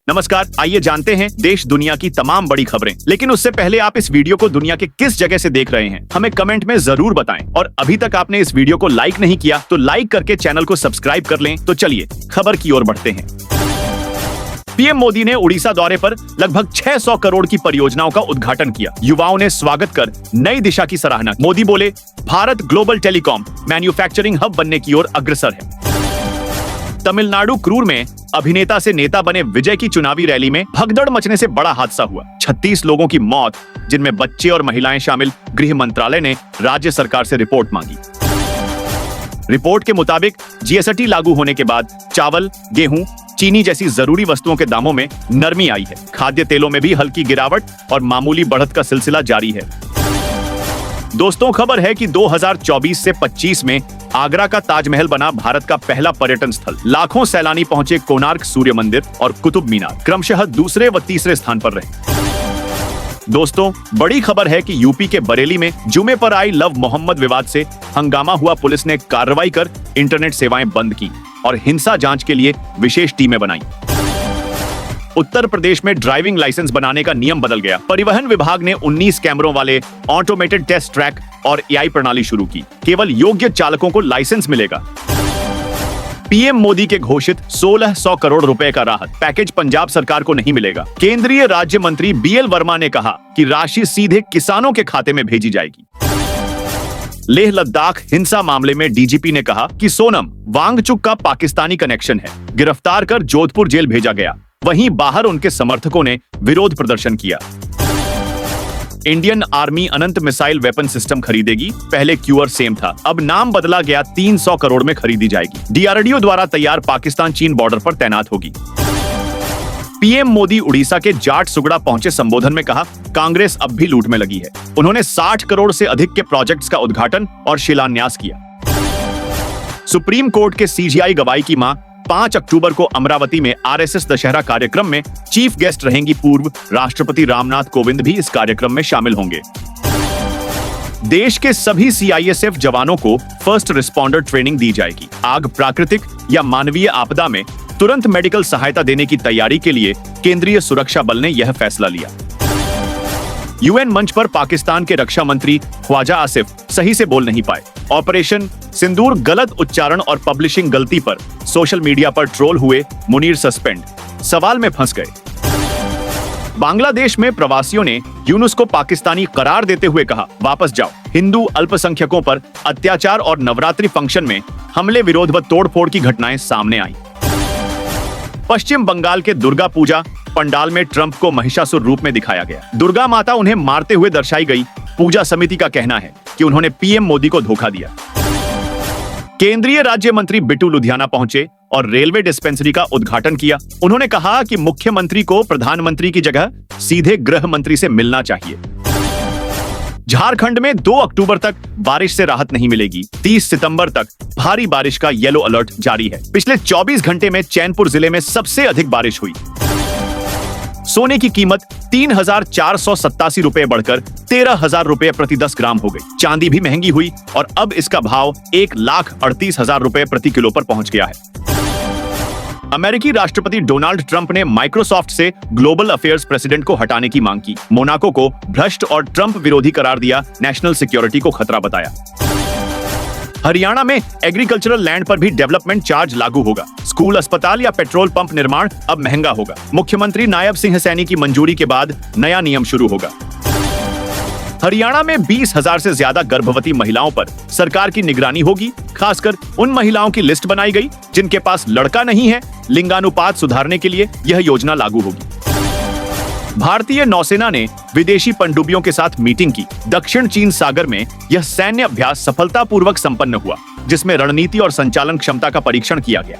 नमस्कार, आइए जानते हैं देश दुनिया की तमाम बड़ी खबरें। लेकिन उससे पहले आप इस वीडियो को दुनिया के किस जगह से देख रहे हैं हमें कमेंट में जरूर बताएं। और अभी तक आपने इस वीडियो को लाइक नहीं किया तो लाइक करके चैनल को सब्सक्राइब कर लें। तो चलिए खबर की ओर बढ़ते हैं। पीएम मोदी ने उड़ीसा दौरे पर लगभग 600 करोड़ की परियोजनाओं का उद्घाटन किया। युवाओं ने स्वागत कर नई दिशा की सराहना। मोदी बोले, Bharat global telecom manufacturing hub बनने की ओर अग्रसर है। तमिलनाडु क्रूर में अभिनेता से नेता बने विजय की चुनावी रैली में भगदड़ मचने से बड़ा हादसा हुआ। 36 लोगों की मौत, जिनमें बच्चे और महिलाएं शामिल। गृह मंत्रालय ने राज्य सरकार से रिपोर्ट मांगी। रिपोर्ट के मुताबिक जीएसटी लागू होने के बाद चावल, गेहूं, चीनी जैसी जरूरी वस्तुओं के दामों में नरमी आई है। खाद्य तेलों में भी हल्की गिरावट और मामूली बढ़त का सिलसिला जारी है। दोस्तों, खबर है कि 2024 से 25 में आगरा का ताजमहल बना भारत का पहला पर्यटन स्थल। लाखों सैलानी पहुंचे कोणार्क सूर्य मंदिर और कुतुब मीनार, क्रमशः दूसरे व तीसरे स्थान पर रहे। दोस्तों, बड़ी खबर है कि यूपी के बरेली में जुमे पर आई लव मोहम्मद विवाद से हंगामा हुआ। पुलिस ने कार्रवाई कर इंटरनेट सेवाएं बंद की और हिंसा जांच के लिए विशेष टीमें बनाई। उत्तर प्रदेश में ड्राइविंग लाइसेंस बनाने का नियम बदल गया। परिवहन विभाग ने 19 कैमरों वाले ऑटोमेटेड टेस्ट ट्रैक और एआई प्रणाली शुरू की। केवल योग्य चालकों को लाइसेंस मिलेगा। पीएम मोदी के घोषित 1600 करोड़ रुपए का राहत पैकेज पंजाब सरकार को नहीं मिलेगा। केंद्रीय राज्य मंत्री बीएल वर्मा ने कहा कि राशि सीधे किसानों के खाते में भेजी जाएगी। लेह लद्दाख हिंसा मामले में डीजीपी ने कहा कि सोनम वांगचुक का पाकिस्तानी कनेक्शन है। गिरफ्तार कर जोधपुर जेल भेजा गया। वहीं बाहर उनके समर्थकों ने विरोध प्रदर्शन किया। इंडियन आर्मी अनंत मिसाइल वेपन सिस्टम खरीदेगी। पहले क्यूअर सेम था, अब नाम बदला गया। 300 करोड़ में खरीदी जाएगी। डीआरडीओ द्वारा तैयार पाकिस्तान चीन बॉर्डर पर तैनात होगी। पीएम मोदी उड़ीसा के जाट सुगड़ा पहुंचे। संबोधन में कहा, कांग्रेस अब भी लूट में लगी है। उन्होंने 60 करोड़ से अधिक के प्रोजेक्ट्स का उद्घाटन और शिलान्यास किया। सुप्रीम कोर्ट के सीजीआई गवाई की मां 5 अक्टूबर को अमरावती में आरएसएस दशहरा कार्यक्रम में चीफ गेस्ट रहेंगी। पूर्व राष्ट्रपति रामनाथ कोविंद भी इस कार्यक्रम में शामिल होंगे। देश के सभी सीआईएसएफ जवानों को फर्स्ट रिस्पॉन्डर ट्रेनिंग दी जाएगी। आग, प्राकृतिक या मानवीय आपदा में तुरंत मेडिकल सहायता देने की तैयारी के लिए केंद्रीय सुरक्षा बल ने यह फैसला लिया। यूएन मंच पर पाकिस्तान के रक्षा मंत्री ख्वाजा आसिफ सही से बोल नहीं पाए। ऑपरेशन सिंदूर गलत उच्चारण और पब्लिशिंग गलती पर सोशल मीडिया पर ट्रोल हुए। मुनीर सस्पेंड, सवाल में फंस गए। बांग्लादेश में प्रवासियों ने यूनुस को पाकिस्तानी करार देते हुए कहा, वापस जाओ। हिंदू अल्पसंख्यकों पर अत्याचार और नवरात्रि फंक्शन में हमले, विरोध व तोड़फोड़ की घटनाएं सामने आई। पश्चिम बंगाल के दुर्गा पूजा पंडाल में ट्रंप को महिषासुर रूप में दिखाया गया। दुर्गा माता उन्हें मारते हुए दर्शाई गई। पूजा समिति का कहना है कि उन्होंने पीएम मोदी को धोखा दिया। केंद्रीय राज्य मंत्री बिट्टू लुधियाना पहुंचे और रेलवे डिस्पेंसरी का उद्घाटन किया। उन्होंने कहा कि मुख्यमंत्री को प्रधानमंत्री की जगह सीधे गृह मंत्री से मिलना चाहिए। झारखंड में 2 अक्टूबर तक बारिश से राहत नहीं मिलेगी। 30 सितंबर तक भारी बारिश का येलो अलर्ट जारी है। पिछले 24 घंटे में चैनपुर जिले में सबसे अधिक बारिश हुई। सोने की कीमत 3,487 रुपए बढ़कर 13,000 रुपए प्रति 10 ग्राम हो गई। चांदी भी महंगी हुई और अब इसका भाव 1,38,000 रुपए प्रति किलो पर पहुंच गया है। अमेरिकी राष्ट्रपति डोनाल्ड ट्रंप ने माइक्रोसॉफ्ट से ग्लोबल अफेयर्स प्रेसिडेंट को हटाने की मांग की। मोनाको को भ्रष्ट और ट्रंप विरोधी करार दिया। नेशनल सिक्योरिटी को खतरा बताया। हरियाणा में एग्रीकल्चरल लैंड पर भी डेवलपमेंट चार्ज लागू होगा। स्कूल, अस्पताल या पेट्रोल पंप निर्माण अब महंगा होगा। मुख्यमंत्री नायब सिंह सैनी की मंजूरी के बाद नया नियम शुरू होगा। हरियाणा में 20,000 से ज्यादा गर्भवती महिलाओं पर सरकार की निगरानी होगी। खासकर उन महिलाओं की लिस्ट बनाई गई जिनके पास लड़का नहीं है। लिंगानुपात सुधारने के लिए यह योजना लागू होगी। भारतीय नौसेना ने विदेशी पनडुब्बियों के साथ मीटिंग की। दक्षिण चीन सागर में यह सैन्य अभ्यास सफलतापूर्वक संपन्न हुआ, जिसमें रणनीति और संचालन क्षमता का परीक्षण किया गया।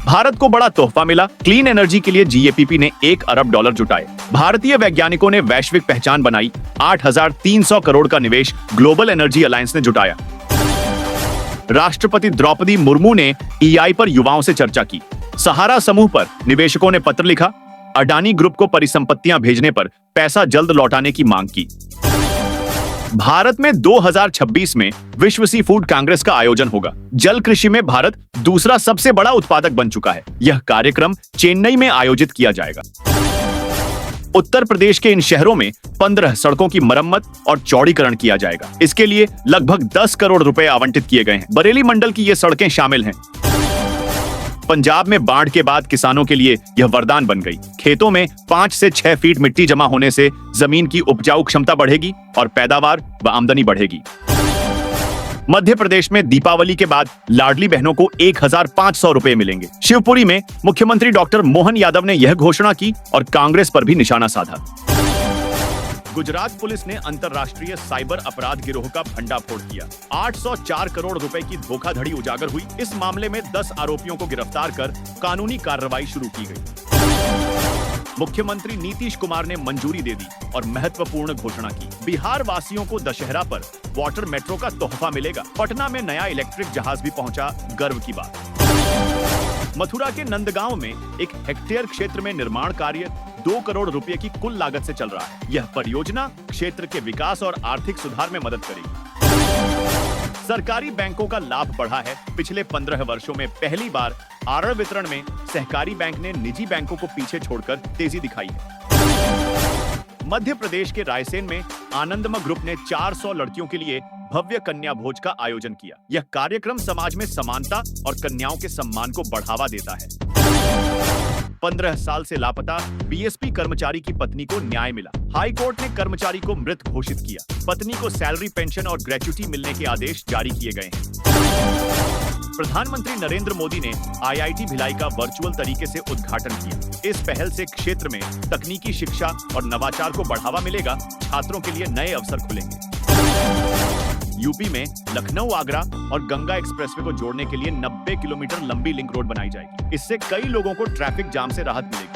भारत को बड़ा तोहफा मिला। क्लीन एनर्जी के लिए जीएपीपी ने $1 अरब जुटाए। भारतीय वैज्ञानिकों ने वैश्विक पहचान बनाई। 8,300 करोड़ का निवेश ग्लोबल एनर्जी अलायंस ने जुटाया। राष्ट्रपति द्रौपदी मुर्मू ने ईआई पर युवाओं से चर्चा की। सहारा समूह पर निवेशकों ने पत्र लिखा। अडानी ग्रुप को परिसंपत्तियां भेजने पर पैसा जल्द लौटाने की मांग की। भारत में 2026 में विश्व सी फूड कांग्रेस का आयोजन होगा। जल कृषि में भारत दूसरा सबसे बड़ा उत्पादक बन चुका है। यह कार्यक्रम चेन्नई में आयोजित किया जाएगा। उत्तर प्रदेश के इन शहरों में 15 सड़कों की मरम्मत और चौड़ीकरण किया जाएगा। इसके लिए लगभग 10 करोड़ रुपए आवंटित किए गए हैं। बरेली मंडल की ये सड़कें शामिल हैं। पंजाब में बाढ़ के बाद किसानों के लिए यह वरदान बन गई। खेतों में 5 से 6 फीट मिट्टी जमा होने से जमीन की उपजाऊ क्षमता बढ़ेगी और पैदावार व आमदनी बढ़ेगी। मध्य प्रदेश में दीपावली के बाद लाडली बहनों को 1500 रुपए मिलेंगे। शिवपुरी में मुख्यमंत्री डॉक्टर मोहन यादव ने यह घोषणा की और कांग्रेस पर भी निशाना साधा। गुजरात पुलिस ने अंतर्राष्ट्रीय साइबर अपराध गिरोह का भंडाफोड़ किया। 804 करोड़ रुपए की धोखाधड़ी उजागर हुई। इस मामले में 10 आरोपियों को गिरफ्तार कर कानूनी कार्रवाई शुरू की गई। मुख्यमंत्री नीतीश कुमार ने मंजूरी दे दी और महत्वपूर्ण घोषणा की। बिहार वासियों को दशहरा पर वाटर मेट्रो का तोहफा मिलेगा। पटना में नया इलेक्ट्रिक जहाज भी पहुंचा, गर्व की बात। मथुरा के नंदगांव में एक हेक्टेयर क्षेत्र में निर्माण कार्य 2 करोड़ रुपए की कुल लागत से चल रहा है। यह परियोजना क्षेत्र के विकास और आर्थिक सुधार में मदद करेगी। सरकारी बैंकों का लाभ बढ़ा है। पिछले 15 वर्षों में पहली बार आरण वितरण में सहकारी बैंक ने निजी बैंकों को पीछे छोड़कर तेजी दिखाई है। मध्य प्रदेश के रायसेन में आनंदम ग्रुप ने 400 लड़कियों के लिए भव्य कन्या भोज का आयोजन किया। यह कार्यक्रम समाज में समानता और कन्याओं के सम्मान को बढ़ावा देता है। 15 साल से लापता बीएसपी कर्मचारी की पत्नी को न्याय मिला। हाई कोर्ट ने कर्मचारी को मृत घोषित किया। पत्नी को सैलरी, पेंशन और ग्रेच्युटी मिलने के आदेश जारी किए गए हैं। प्रधानमंत्री नरेंद्र मोदी ने आईआईटी भिलाई का वर्चुअल तरीके से उद्घाटन किया। इस पहल से क्षेत्र में तकनीकी शिक्षा और नवाचार को बढ़ावा मिलेगा। छात्रों के लिए नए अवसर खुलेंगे। यूपी में लखनऊ, आगरा और गंगा एक्सप्रेसवे को जोड़ने के लिए 90 किलोमीटर लंबी लिंक रोड बनाई जाएगी। इससे कई लोगों को ट्रैफिक जाम से राहत मिलेगी।